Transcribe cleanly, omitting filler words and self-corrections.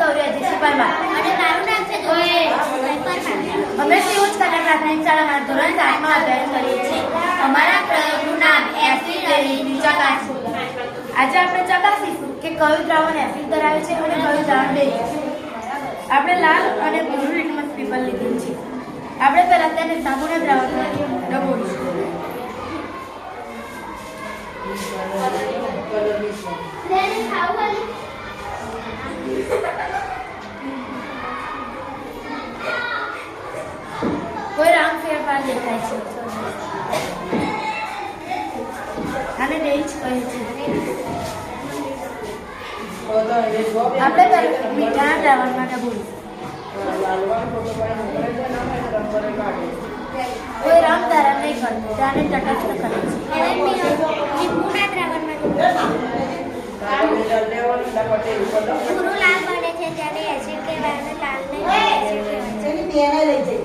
ગૌરી અજીતસિંહ પરમાર અને મારું નામ છે પરમાર. અમે શ્રી ઉચ્ચ કન્યા પ્રાથમિક શાળામાં ધોરણ 7 માં અભ્યાસ કરીએ છીએ. અમારા પ્રયોગનું નામ એસિડ રેન ચકાસવું. આજે આપણે ચકાસીશું કે કયું દ્રાવણ એસિડ ધરાવે છે અને કયું દ્રાવણ બેઝ. આપણે લાલ અને બ્લુ લિટમસ પેપર લીધેલ છે. આપણે પહેલા તેને સાબુના દ્રાવણમાં ડબોળીશું. કોઈ રંગ ફેરફાર દેખાય છે. આને રેન્જ કહે છે. આપણે મીઠાના દ્રાવણમાં ડબોળીશું. કોઈ રંગ ધારણ નહીં કરતો, તેને તટસ્થ કરે છે. લીંબુના દ્રાવણમાં પૂરું લાલ બને છે ત્યારે એસિડ કહેવાય અને લાલ નહીં એસિડ કહેવાય.